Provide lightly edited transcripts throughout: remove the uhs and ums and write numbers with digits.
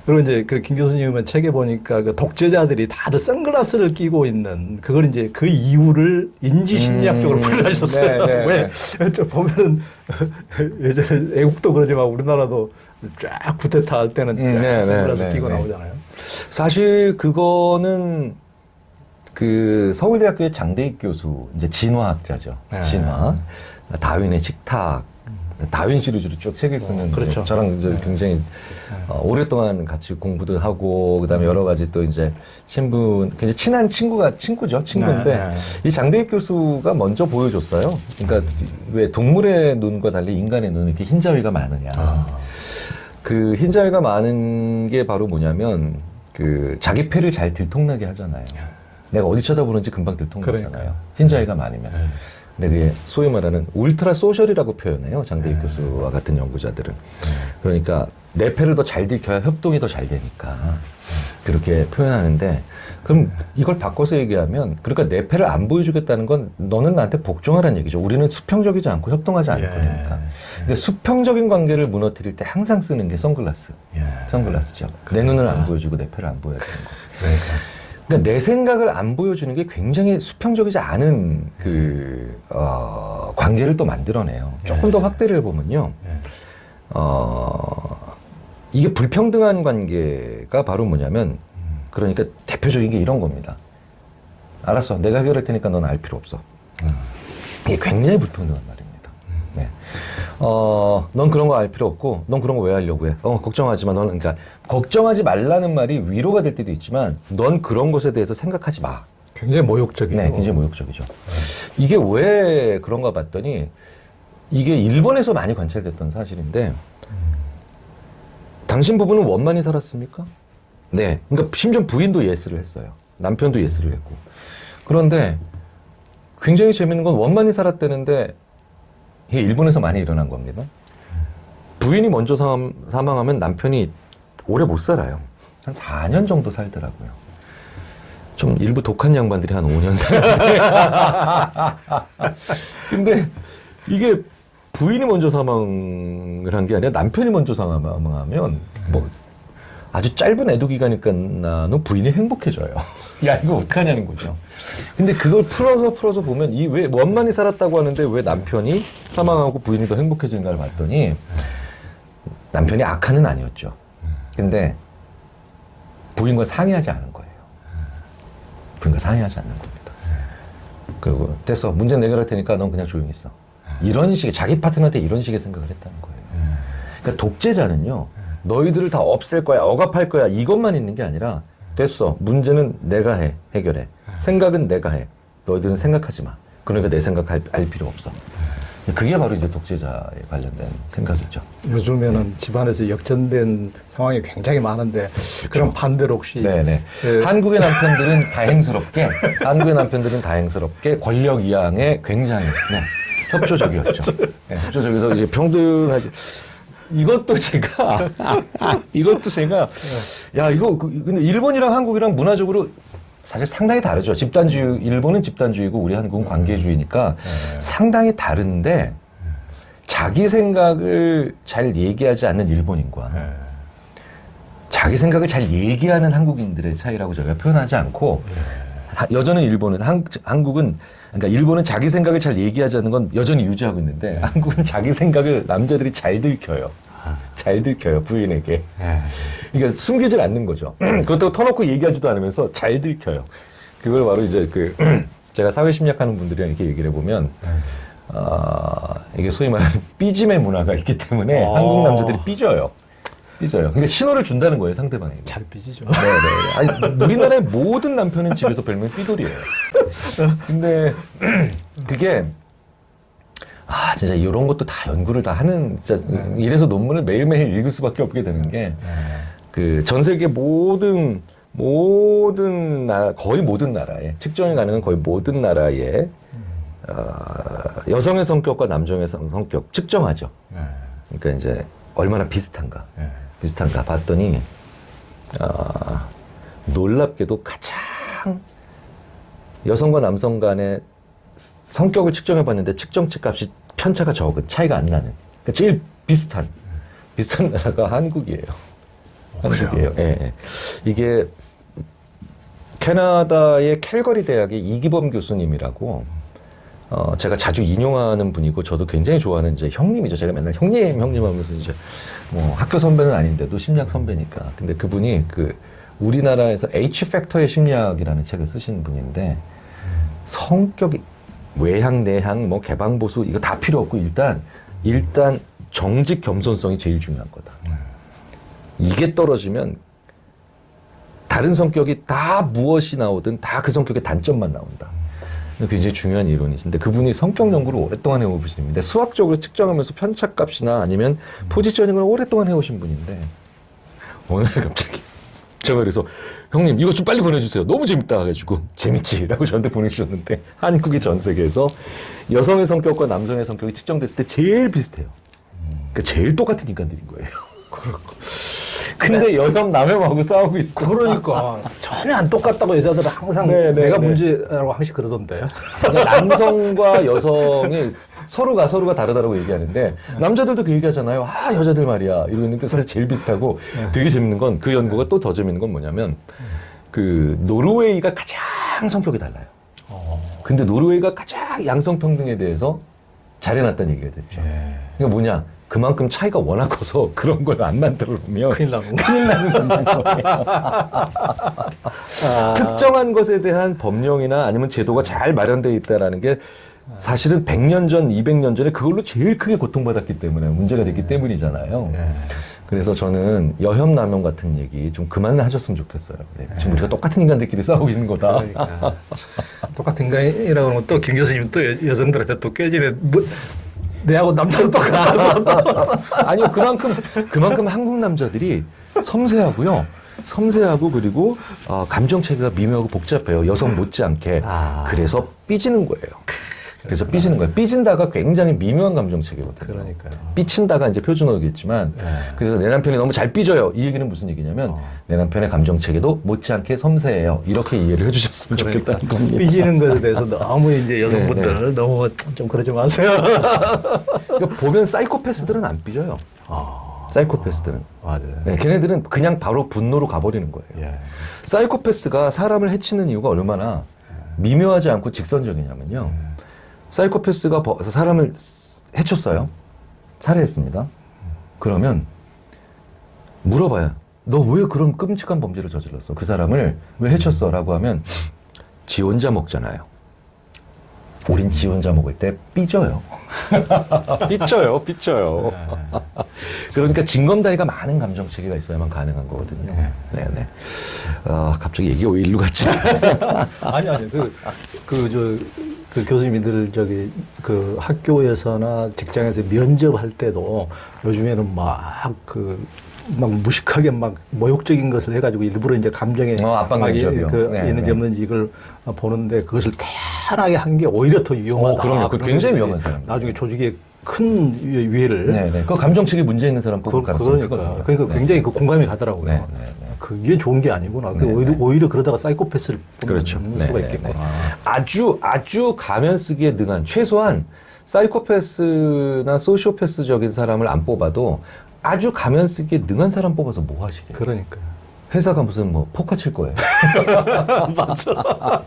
그리고 이제 그 김 교수님은 책에 보니까 그 독재자들이 다들 선글라스를 끼고 있는 그걸 이제 그 이유를 인지심리학적으로 풀이하셨어요. 네, 네, 왜? 저 보면은 예전에 애국도 그러지만 우리나라도 쫙 쿠데타 할 때는 쫙 선글라스 끼고 나오잖아요. 사실 그거는 그 서울대학교의 장대익 교수, 이제 진화학자죠. 진화. 다윈의 식탁. 다윈 시리즈로 쭉 책을 쓰는. 그렇죠. 저랑 이제 굉장히 오랫동안 같이 공부도 하고, 그 다음에 여러 가지 또 이제 굉장히 친한 친구죠. 친구인데, 이 장대익 교수가 먼저 보여줬어요. 그러니까 왜 동물의 눈과 달리 인간의 눈은 이렇게 흰자위가 많으냐. 그 흰자위가 많은 게 바로 뭐냐면, 그 자기 패를 잘 들통나게 하잖아요. 내가 어디 쳐다보는지 금방 들통나잖아요. 흰자위가 많으면. 근데 그게 소위 말하는 울트라 소셜이라고 표현해요. 장대익 교수와 같은 연구자들은. 그러니까 내 패를 더 잘 들켜야 협동이 더 잘 되니까. 그렇게 표현하는데, 그럼 이걸 바꿔서 얘기하면, 그러니까 내 패를 안 보여주겠다는 건 너는 나한테 복종하라는 얘기죠. 우리는 수평적이지 않고 협동하지 않을 거니까. 근데 수평적인 관계를 무너뜨릴 때 항상 쓰는 게 선글라스. 선글라스죠. 내 눈을 안 보여주고 내 패를 안 보여야 되는 거. 그러니까 내 생각을 안 보여주는 게 굉장히 수평적이지 않은 관계를 또 만들어내요. 조금 더 확대를 해보면요. 이게 불평등한 관계가 바로 뭐냐면, 그러니까 대표적인 게 이런 겁니다. 알았어. 내가 해결할 테니까 넌 알 필요 없어. 이게 굉장히 불평등한 말입니다. 네. 넌 그런 거 알 필요 없고, 넌 그런 거 왜 하려고 해? 걱정하지 마. 너는, 그러니까, 걱정하지 말라는 말이 위로가 될 때도 있지만, 넌 그런 것에 대해서 생각하지 마. 굉장히 모욕적이에요. 네, 굉장히 모욕적이죠. 이게 왜 그런가 봤더니, 이게 일본에서 많이 관찰됐던 사실인데, 당신 부부는 원만히 살았습니까? 네. 그러니까 심지어 부인도 예스를 했어요. 남편도 예스를 했고. 그런데 굉장히 재밌는 건 원만히 살았다는데, 이게 일본에서 많이 일어난 겁니다. 부인이 먼저 사망하면 남편이 오래 못 살아요. 한 4년 정도 살더라고요. 좀 일부 독한 양반들이 한 5년 살았는데. 근데 이게 부인이 먼저 사망을 한 게 아니라 남편이 먼저 사망하면 뭐 아주 짧은 애도 기간이 끝나는 부인이 행복해져요. 야, 이거 어떡하냐는 거죠. 근데 그걸 풀어서 보면 이 왜 원만히 살았다고 하는데 왜 남편이 사망하고 부인이 더 행복해지는가를 봤더니 남편이 악한은 아니었죠. 근데 부인과 상의하지 않은 거예요. 부인과 상의하지 않는 겁니다. 그리고 됐어. 문제는 내가 할 테니까 넌 그냥 조용히 있어. 이런 식의 자기 파트너한테 이런 식의 생각을 했다는 거예요. 그러니까 독재자는요. 너희들을 다 없앨 거야, 억압할 거야 이것만 있는 게 아니라 됐어. 문제는 내가 해. 해결해. 생각은 내가 해. 너희들은 생각하지 마. 그러니까 내 생각 알 필요 없어. 그게 바로 이제 독재자에 관련된 생각이죠. 요즘에는 집안에서 역전된 상황이 굉장히 많은데 그럼 반대로 혹시 네네. 한국의 남편들은 다행스럽게 권력 이양에 굉장히 협조적이었죠. 네, 협조적이어서 이제 평등하지. 이것도 제가 야 이거 근데 일본이랑 한국이랑 문화적으로 사실 상당히 다르죠. 집단주의, 일본은 집단주의고 우리 한국은 관계주의니까 상당히 다른데 자기 생각을 잘 얘기하지 않는 일본인과 자기 생각을 잘 얘기하는 한국인들의 차이라고 저희가 표현하지 않고 여전히 한국은 그러니까 일본은 자기 생각을 잘 얘기하지 않는 건 여전히 유지하고 있는데 한국은 자기 생각을 남자들이 잘 들켜요. 잘 들켜요, 부인에게. 그러니까 숨기질 않는 거죠. 그렇다고 터놓고 얘기하지도 않으면서 잘 들켜요. 그걸 바로 이제 제가 사회심리학하는 분들이랑 이렇게 얘기를 해보면, 이게 소위 말하는 삐짐의 문화가 있기 때문에 한국 남자들이 삐져요. 그러니까 신호를 준다는 거예요, 상대방에게. 잘 삐지죠. 네네. 아니, 우리나라의 모든 남편은 집에서 별명이 삐돌이에요. 근데 그게 진짜 이런 것도 다 연구를 다 하는, 진짜 이래서 논문을 매일매일 읽을 수밖에 없게 되는 게, 전 세계 거의 모든 나라에, 측정이 가능한 거의 모든 나라에, 여성의 성격과 남성의 성격 측정하죠. 그러니까 이제 얼마나 비슷한가 봤더니, 놀랍게도 가장 여성과 남성 간의 성격을 측정해 봤는데 측정치 값이 편차가 적은, 차이가 안 나는, 그러니까 제일 비슷한 나라가 한국이에요. 한국이에요. 예, 예. 이게 캐나다의 캘거리 대학의 이기범 교수님이라고 제가 자주 인용하는 분이고 저도 굉장히 좋아하는 이제 형님이죠. 제가 맨날 형님 하면서 이제 뭐 학교 선배는 아닌데도 심리학 선배니까. 근데 그분이 그 우리나라에서 H 팩터의 심리학이라는 책을 쓰신 분인데 성격이 외향, 내향, 뭐 개방보수 이거 다 필요 없고 일단 정직 겸손성이 제일 중요한 거다. 이게 떨어지면 다른 성격이 다 무엇이 나오든 다 그 성격의 단점만 나온다. 굉장히 중요한 이론이신데 그분이 성격 연구를 오랫동안 해오신 분인데 수학적으로 측정하면서 편차값이나 아니면 포지셔닝을 오랫동안 해오신 분인데 어느 날 갑자기 제가 그래서 형님 이거 좀 빨리 보내주세요. 너무 재밌다 해가지고 재밌지? 라고 저한테 보내주셨는데 한국이 전 세계에서 여성의 성격과 남성의 성격이 측정됐을 때 제일 비슷해요. 그러니까 제일 똑같은 인간들인 거예요. 근데 여혐 남혐하고 싸우고 있어. 그러니까 전혀 안 똑같다고 여자들은 항상 내가 문제라고 항상 그러던데. 남성과 여성이 서로가 다르다고 얘기하는데 남자들도 그 얘기하잖아요. 아 여자들 말이야 이러고 있는데 사실 제일 비슷하고 되게 재밌는 건 그 연구가 또 더 재밌는 건 뭐냐면 그 노르웨이가 가장 성격이 달라요. 근데 노르웨이가 가장 양성평등에 대해서 잘해놨다는 얘기가 됐죠. 그러니까 뭐냐 그만큼 차이가 워낙 커서 그런 걸 안 만들어 놓으면 큰일 나는 거예요. 특정한 것에 대한 법령이나 아니면 제도가 잘 마련되어 있다라는 게 사실은 100년 전, 200년 전에 그걸로 제일 크게 고통받았기 때문에 문제가 됐기 때문이잖아요. 그래서 저는 여혐 남혐 같은 얘기 좀 그만 하셨으면 좋겠어요. 지금 우리가 똑같은 인간들끼리 싸우고 있는 거다. 그러니까. 똑같은 인간이라고 하면 또 김 교수님 또 여성들한테 또 깨지네. 뭐, 내하고 남자도 똑같아. 아니요, 그만큼 한국 남자들이 섬세하고요. 섬세하고 그리고 감정 체계가 미묘하고 복잡해요. 여성 못지않게. 그래서 삐지는 거예요. 그래서 삐지는 거예요. 삐진다가 굉장히 미묘한 감정 체계거든요. 그러니까요. 삐친다가 이제 표준어겠지만, 그래서 내 남편이 너무 잘 삐져요. 이 얘기는 무슨 얘기냐면, 내 남편의 감정 체계도 못지않게 섬세해요. 이렇게 이해를 해주셨으면 좋겠다는 겁니다. 삐지는 것에 대해서 너무 이제 여성분들 너무 좀 그러지 마세요. 그러니까 보면 사이코패스들은 안 삐져요. 사이코패스들은. 맞아요. 네, 걔네들은 그냥 바로 분노로 가버리는 거예요. 사이코패스가 사람을 해치는 이유가 얼마나 미묘하지 않고 직선적이냐면요. 사이코패스가 사람을 해쳤어요. 살해했습니다. 그러면 물어봐요. 너 왜 그런 끔찍한 범죄를 저질렀어? 그 사람을 왜 해쳤어? 라고 하면 지 혼자 먹잖아요. 우린 지 혼자 먹을 때 삐져요. 삐쳐요. 그러니까 징검다리가 많은 감정체계가 있어야만 가능한 거거든요. 네네. 갑자기 얘기가 왜 일로 갔지? 아니. 그 교수님들 그 학교에서나 직장에서 면접할 때도 요즘에는 막 무식하게 막 모욕적인 것을 해가지고 일부러 이제 감정에 압박 면접이요. 있는지 없는지 이걸 보는데 그것을 태연하게 한 게 오히려 더 위험하다. 그럼요. 그 굉장히 위험한 사람. 나중에 조직에 큰 위해를. 네네. 그 감정책이 문제 있는 사람 뽑을 가능성이 크거든요. 그러니까 굉장히 그 공감이 가더라고요. 그게 좋은 게 아니구나. 오히려 그러다가 사이코패스를 뽑는 수가 있겠구나. 아주 가면 쓰기에 능한 최소한 사이코패스나 소시오패스적인 사람을 안 뽑아도 아주 가면 쓰기에 능한 사람 뽑아서 뭐 하시게? 그러니까요. 회사가 무슨 포커 칠 거예요. 맞아.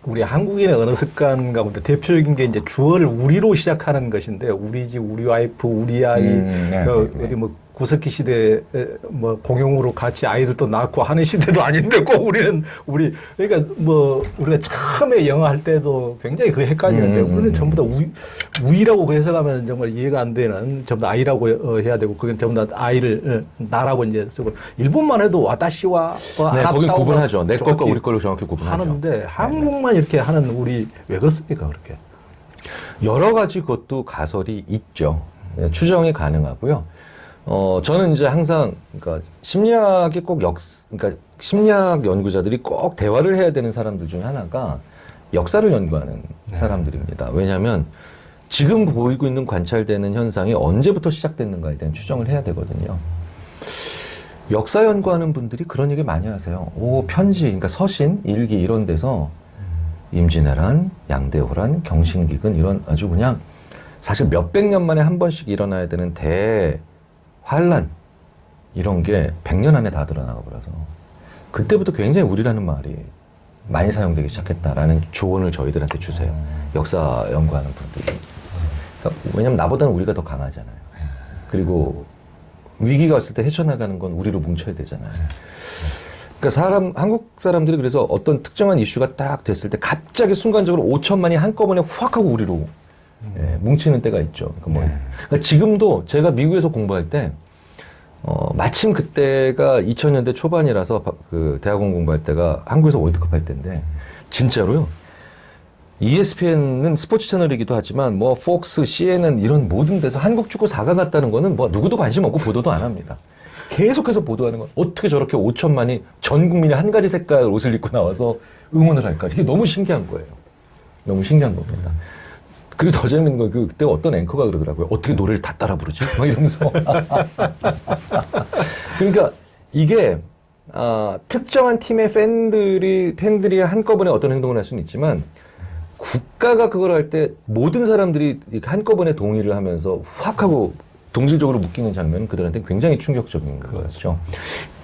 우리 한국인의 언어 습관 가운데 대표적인 게 이제 주어를 우리로 시작하는 것인데 우리 집, 우리 와이프, 우리 아이, 어디 뭐 구석기 시대에 뭐 공용으로 같이 아이들도 낳고 하는 시대도 아닌데 꼭 그러니까 뭐 우리가 처음에 영어 할 때도 굉장히 그 헷갈리는데 우리는 전부 다 우이라고 해석하면 정말 이해가 안 되는 전부 다 아이라고 해야 되고 그건 전부 다 아이를 나라고 이제 쓰고 일본만 해도 와다시와 거기 구분하죠. 내 것과 우리 걸로 정확히 구분하죠. 하는데 한국만 이렇게 하는 우리 왜 그렇습니까 그렇게? 여러 가지 것도 가설이 있죠. 추정이 가능하고요. 저는 이제 항상, 그러니까 심리학이 그러니까 심리학 연구자들이 꼭 대화를 해야 되는 사람들 중에 하나가 역사를 연구하는 사람들입니다. 왜냐하면 지금 보이고 있는 관찰되는 현상이 언제부터 시작됐는가에 대한 추정을 해야 되거든요. 역사 연구하는 분들이 그런 얘기 많이 하세요. 편지, 그러니까 서신, 일기 이런 데서 임진왜란, 양대호란, 경신기근 이런 아주 그냥 사실 몇백 년 만에 한 번씩 일어나야 되는 환란 이런 게 100년 안에 다 드러나고 그래서 그때부터 굉장히 우리라는 말이 많이 사용되기 시작했다라는 조언을 저희들한테 주세요. 역사 연구하는 분들이. 그러니까 왜냐면 나보다는 우리가 더 강하잖아요. 그리고 위기가 왔을 때 헤쳐나가는 건 우리로 뭉쳐야 되잖아요. 그러니까 한국 사람들이 그래서 어떤 특정한 이슈가 딱 됐을 때 갑자기 순간적으로 5천만이 한꺼번에 확 하고 우리로 뭉치는 때가 있죠. 그러니까 지금도 제가 미국에서 공부할 때 마침 그때가 2000년대 초반이라서 그 대학원 공부할 때가 한국에서 월드컵 할 때인데 진짜로요. ESPN은 스포츠 채널이기도 하지만 뭐 폭스, CNN 이런 모든 데서 한국 축구 4강 갔다는 거는 뭐 누구도 관심 없고 보도도 안 합니다. 계속해서 보도하는 건 어떻게 저렇게 5천만이 전 국민이 한 가지 색깔 옷을 입고 나와서 응원을 할까? 이게 너무 신기한 거예요. 너무 신기한 겁니다. 그리고 더 재밌는 건 그때 어떤 앵커가 그러더라고요. 어떻게 노래를 다 따라 부르지? 막 이러면서. 그러니까 이게 특정한 팀의 팬들이 한꺼번에 어떤 행동을 할 수는 있지만 국가가 그걸 할 때 모든 사람들이 한꺼번에 동의를 하면서 확 하고 동질적으로 묶이는 장면은 그들한테 굉장히 충격적인 거죠.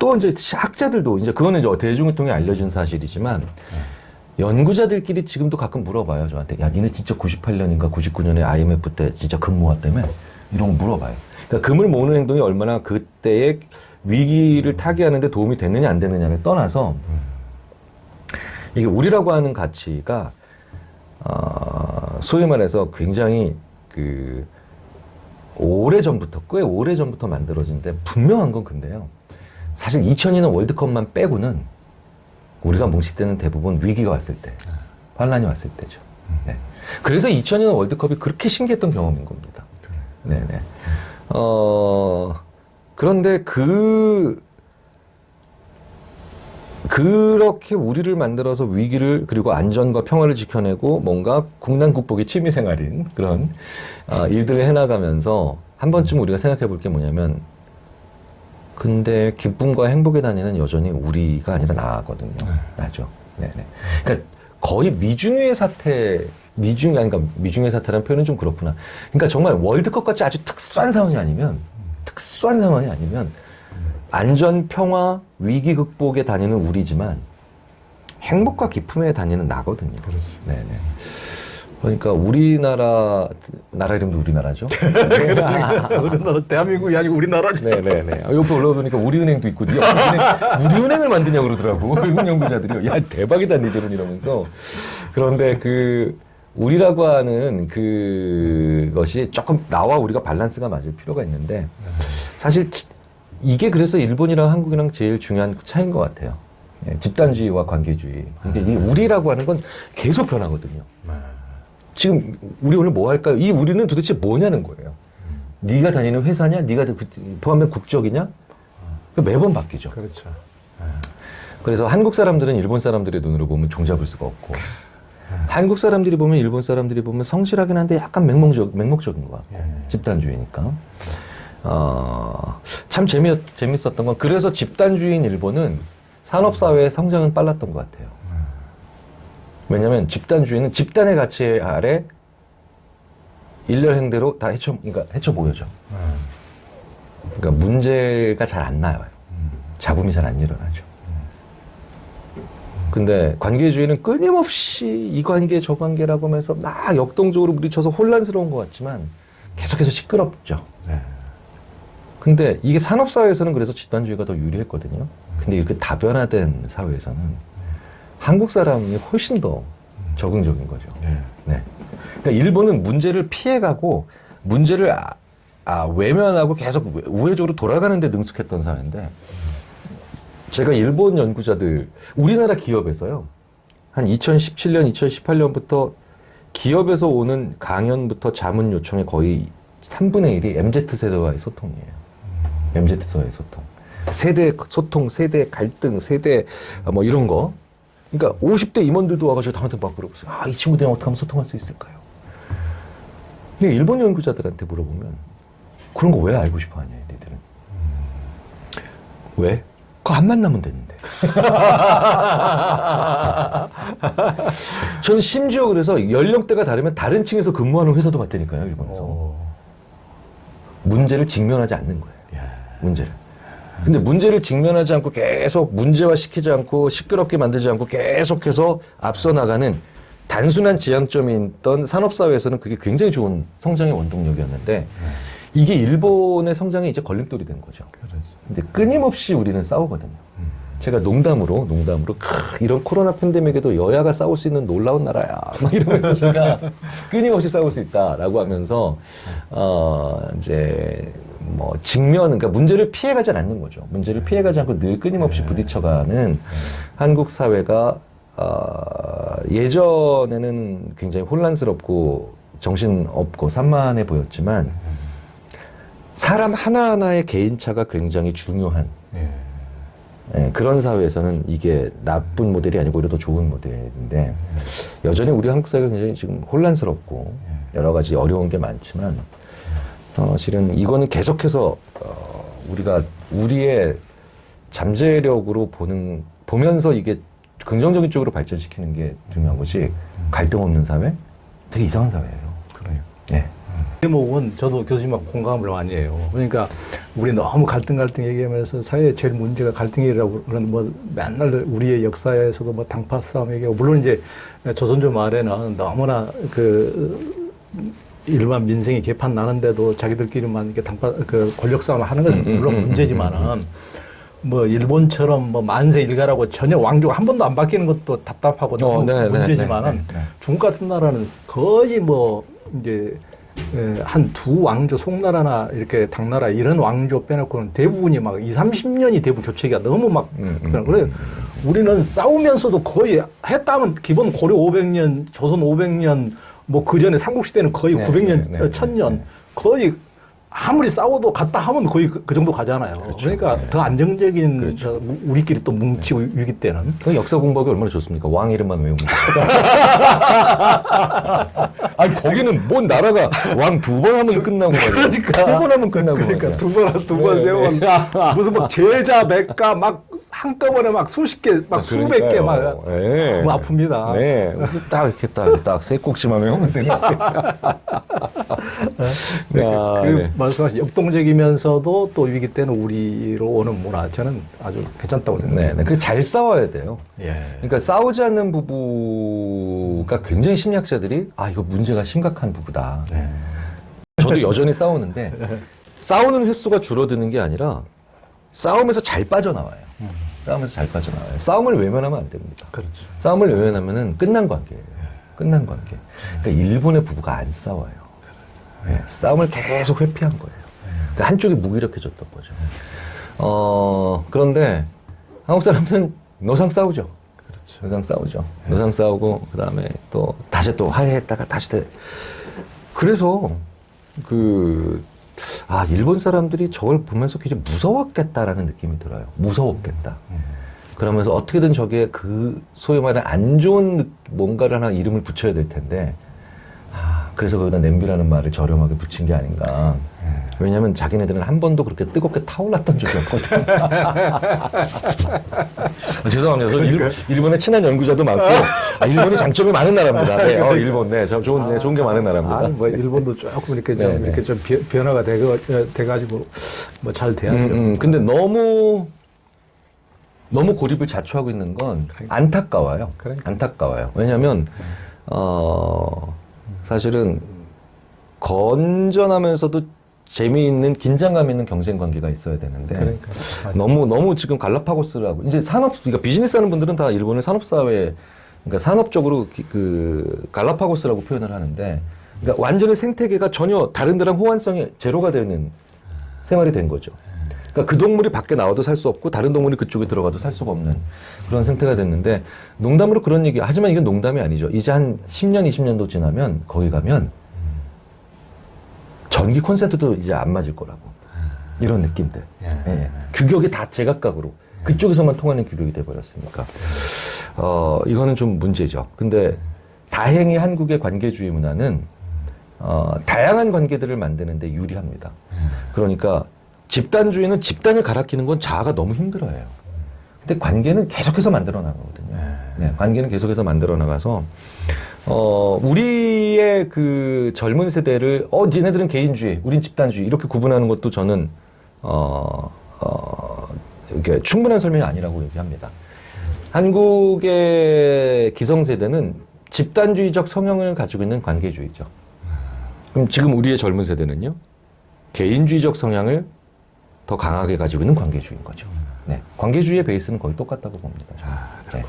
또 이제 학자들도 이제 그거는 이제 대중을 통해 알려진 사실이지만 연구자들끼리 지금도 가끔 물어봐요, 저한테. 야, 니네 진짜 98년인가 99년에 IMF 때 진짜 금 모았다며? 이런 거 물어봐요. 그러니까 금을 모으는 행동이 얼마나 그때의 위기를 타개하는데 도움이 됐느냐 안 됐느냐를 떠나서 이게 우리라고 하는 가치가 소위 말해서 굉장히 오래전부터, 꽤 오래전부터 만들어진데 분명한 건 근데요. 사실 2002년 월드컵만 빼고는 우리가 뭉칠 때는 대부분 위기가 왔을 때, 환란이 왔을 때죠. 네. 그래서 2002년 월드컵이 그렇게 신기했던 경험인 겁니다. 네네. 그런데 그렇게 우리를 만들어서 위기를 그리고 안전과 평화를 지켜내고 뭔가 국난국복이 취미생활인 그런 일들을 해나가면서 한 번쯤 우리가 생각해 볼 게 뭐냐면 근데 기쁨과 행복의 단위는 여전히 우리가 아니라 나거든요. 나죠. 네네. 그러니까 거의 미중의 사태라는 표현은 좀 그렇구나. 그러니까 정말 월드컵 같이 아주 특수한 상황이 아니면 안전, 평화, 위기 극복의 단위는 우리지만 행복과 기쁨의 단위는 나거든요. 그렇죠. 네네. 그러니까 우리나라 이름도 우리나라죠. 우리나라 대한민국이 아니고 우리나라죠. 네네네. 옆에 올라보니까 우리은행도 있거든요. 우리은행을 만드냐고 그러더라고. 외국 연구자들이요. 야 대박이다 니들은 이러면서. 그런데 우리라고 하는 그것이 조금 나와 우리가 밸런스가 맞을 필요가 있는데 사실 이게 그래서 일본이랑 한국이랑 제일 중요한 차이인 것 같아요. 집단주의와 관계주의. 그러니까 이 우리라고 하는 건 계속 변하거든요. 지금 우리 오늘 뭐 할까요? 이 우리는 도대체 뭐냐는 거예요. 네가 다니는 회사냐? 네가 포함된 국적이냐? 매번 바뀌죠. 그렇죠. 그래서 한국 사람들은 일본 사람들의 눈으로 보면 종잡을 수가 없고 한국 사람들이 보면 일본 사람들이 보면 성실하긴 한데 약간 맹목적인 것 같고 집단주의니까. 참 재밌었던 건 그래서 집단주의인 일본은 산업사회의 성장은 빨랐던 것 같아요. 왜냐하면 집단주의는 집단의 가치 아래 일렬행대로 다 헤쳐 보여져. 그러니까 문제가 잘 안 나와요. 잡음이 잘 안 일어나죠. 근데 관계주의는 끊임없이 이 관계 저 관계라고 하면서 막 역동적으로 부딪혀서 혼란스러운 것 같지만 계속해서 시끄럽죠. 근데 이게 산업사회에서는 그래서 집단주의가 더 유리했거든요. 근데 이렇게 다변화된 사회에서는 한국 사람이 훨씬 더 적응적인 거죠. 네. 그러니까 일본은 문제를 피해가고 문제를 외면하고 계속 우회적으로 돌아가는 데 능숙했던 사회인데 제가 일본 연구자들 우리나라 기업에서요. 한 2017년, 2018년부터 기업에서 오는 강연부터 자문 요청의 거의 3분의 1이 MZ세대와의 소통이에요. MZ세대와의 소통. 세대 소통, 세대 갈등, 세대 뭐 이런 거. 그러니까 50대 임원들도 와가지고 나한테 막 물어보세요. 이 친구들이랑 어떻게 하면 소통할 수 있을까요? 근데 일본 연구자들한테 물어보면 그런 거 왜 알고 싶어 하냐, 니들은. 왜? 그거 안 만나면 되는데. 저는 심지어 그래서 연령대가 다르면 다른 층에서 근무하는 회사도 봤다니까요, 일본에서. 문제를 직면하지 않는 거예요. 문제를. 근데 문제를 직면하지 않고 계속 문제화시키지 않고 시끄럽게 만들지 않고 계속해서 앞서 나가는 단순한 지향점이 있던 산업사회에서는 그게 굉장히 좋은 성장의 원동력이었는데 이게 일본의 성장에 이제 걸림돌이 된 거죠. 근데 끊임없이 우리는 싸우거든요. 제가 농담으로 이런 코로나 팬데믹에도 여야가 싸울 수 있는 놀라운 나라야 막 이러면서 제가 끊임없이 싸울 수 있다라고 하면서 이제 뭐 그러니까 문제를 피해가지 않는 거죠. 문제를 피해가지 않고 늘 끊임없이 부딪혀가는 한국 사회가 예전에는 굉장히 혼란스럽고 정신없고 산만해 보였지만 사람 하나하나의 개인차가 굉장히 중요한 그런 사회에서는 이게 나쁜 모델이 아니고 오히려 더 좋은 모델인데 여전히 우리 한국 사회가 굉장히 지금 혼란스럽고 여러 가지 어려운 게 많지만 사실은 이거는 계속해서 우리가 우리의 잠재력으로 보면서 이게 긍정적인 쪽으로 발전시키는 게 중요한 거지 갈등 없는 사회? 되게 이상한 사회예요. 그래요. 네. 대목은 저도 교수님하고 공감을 많이 해요. 그러니까 우리 너무 갈등 얘기하면서 사회의 제일 문제가 갈등이라고 그런 뭐 맨날 우리의 역사에서도 뭐 당파 싸움 얘기하고 물론 이제 조선조 말에는 너무나 그 일반 민생이 개판 나는데도 자기들끼리만 이렇게 권력 싸움을 하는 것은 물론 문제지만은 뭐 일본처럼 뭐 만세 일가라고 전혀 왕조가 한 번도 안 바뀌는 것도 답답하고 너무 문제지만은 중국 같은 나라는 거의 뭐 이제 한 두 왕조, 송나라나 이렇게 당나라 이런 왕조 빼놓고는 대부분이 막 20, 30년이 대부분 교체기가 너무 막 그래 우리는 싸우면서도 거의 했다면 기본 고려 500년, 조선 500년 뭐 그 전에 삼국시대는 거의 900년, 1000년 거의 아무리 싸워도 갔다 하면 거의 그 정도 가잖아요. 그러니까 더 안정적인 우리끼리 또 뭉치고 위기 때는. 그 역사 공부하기 얼마나 좋습니까? 왕 이름만 외우면. 아니 거기는 뭔 나라가 왕 2번 하면 끝나고 말이야. 그러니까 2번 하면 끝나고 그러니까 말이야. 두 번 세우면 무슨 막 제자 맥가 막 한꺼번에 막 수십 개 막 수백 개 막 너무 아픕니다. 네. 딱 이렇게 딱 세 꼭지만 외우면 되는 거야. 말씀하신 역동적이면서도 또 위기 때는 우리로 오는 문화 저는 아주 괜찮다고 생각합니다. 네. 잘 싸워야 돼요. 예. 그러니까 싸우지 않는 부부가 굉장히 심리학자들이 이거 문제가 심각한 부부다. 네. 저도 여전히 싸우는데 싸우는 횟수가 줄어드는 게 아니라 싸우면서 잘 빠져나와요. 싸우면서 잘 빠져나와요. 싸움을 외면하면 안 됩니다. 그렇죠. 싸움을 외면하면은 끝난 관계예요. 끝난 관계. 그러니까 일본의 부부가 안 싸워요. 네, 싸움을 계속 회피한 거예요. 그러니까 한쪽이 무기력해졌던 거죠. 그런데 한국 사람들은 노상 싸우죠. 그렇죠. 노상 싸우죠. 노상 싸우고 그다음에 또 다시 또 화해했다가 다시 그래서 일본 사람들이 저걸 보면서 굉장히 무서웠겠다라는 느낌이 들어요. 무서웠겠다. 그러면서 어떻게든 저게 소위 말하는 안 좋은 뭔가를 하나 이름을 붙여야 될 텐데 그래서 거기다 냄비라는 말을 저렴하게 붙인 게 아닌가. 왜냐하면 자기네들은 한 번도 그렇게 뜨겁게 타올랐던 적이 없거든. 죄송합니다. 저는 일본에 친한 연구자도 많고, 일본이 장점이 많은 나라입니다. 네, 일본, 좋은 게 많은 나라입니다. 아니, 뭐, 일본도 조금 이렇게 좀 변화가 돼가지고, 뭐, 잘 돼야 돼요. 근데 너무 고립을 자초하고 있는 건 안타까워요. 안타까워요. 왜냐면, 사실은 건전하면서도 재미있는 긴장감 있는 경쟁 관계가 있어야 되는데 너무 지금 갈라파고스라고 이제 그러니까 비즈니스 하는 분들은 다 일본의 산업사회 그러니까 산업적으로 갈라파고스라고 표현을 하는데 그러니까 완전히 생태계가 전혀 다른 데랑 호환성이 제로가 되는 생활이 된 거죠. 그러니까 그 동물이 밖에 나와도 살 수 없고 다른 동물이 그쪽에 들어가도 살 수가 없는 그런 생태가 됐는데 농담으로 그런 얘기 하지만 이건 농담이 아니죠. 이제 한 10년, 20년도 지나면 거기 가면 전기 콘센트도 이제 안 맞을 거라고 이런 느낌들. 예. 규격이 다 제각각으로 그쪽에서만 통하는 규격이 돼버렸으니까 이거는 좀 문제죠. 근데 다행히 한국의 관계주의 문화는 다양한 관계들을 만드는데 유리합니다. 그러니까 집단주의는 집단을 갈아끼는 건 자아가 너무 힘들어요. 근데 관계는 계속해서 만들어 나가거든요. 네, 관계는 계속해서 만들어 나가서 우리의 그 젊은 세대를 니네들은 개인주의, 우린 집단주의 이렇게 구분하는 것도 저는 이게 충분한 설명이 아니라고 얘기합니다. 한국의 기성세대는 집단주의적 성향을 가지고 있는 관계주의죠. 그럼 지금 우리의 젊은 세대는요, 개인주의적 성향을 더 강하게 가지고 있는 관계주의인 거죠. 네. 관계주의의 베이스는 거의 똑같다고 봅니다. 저는. 네.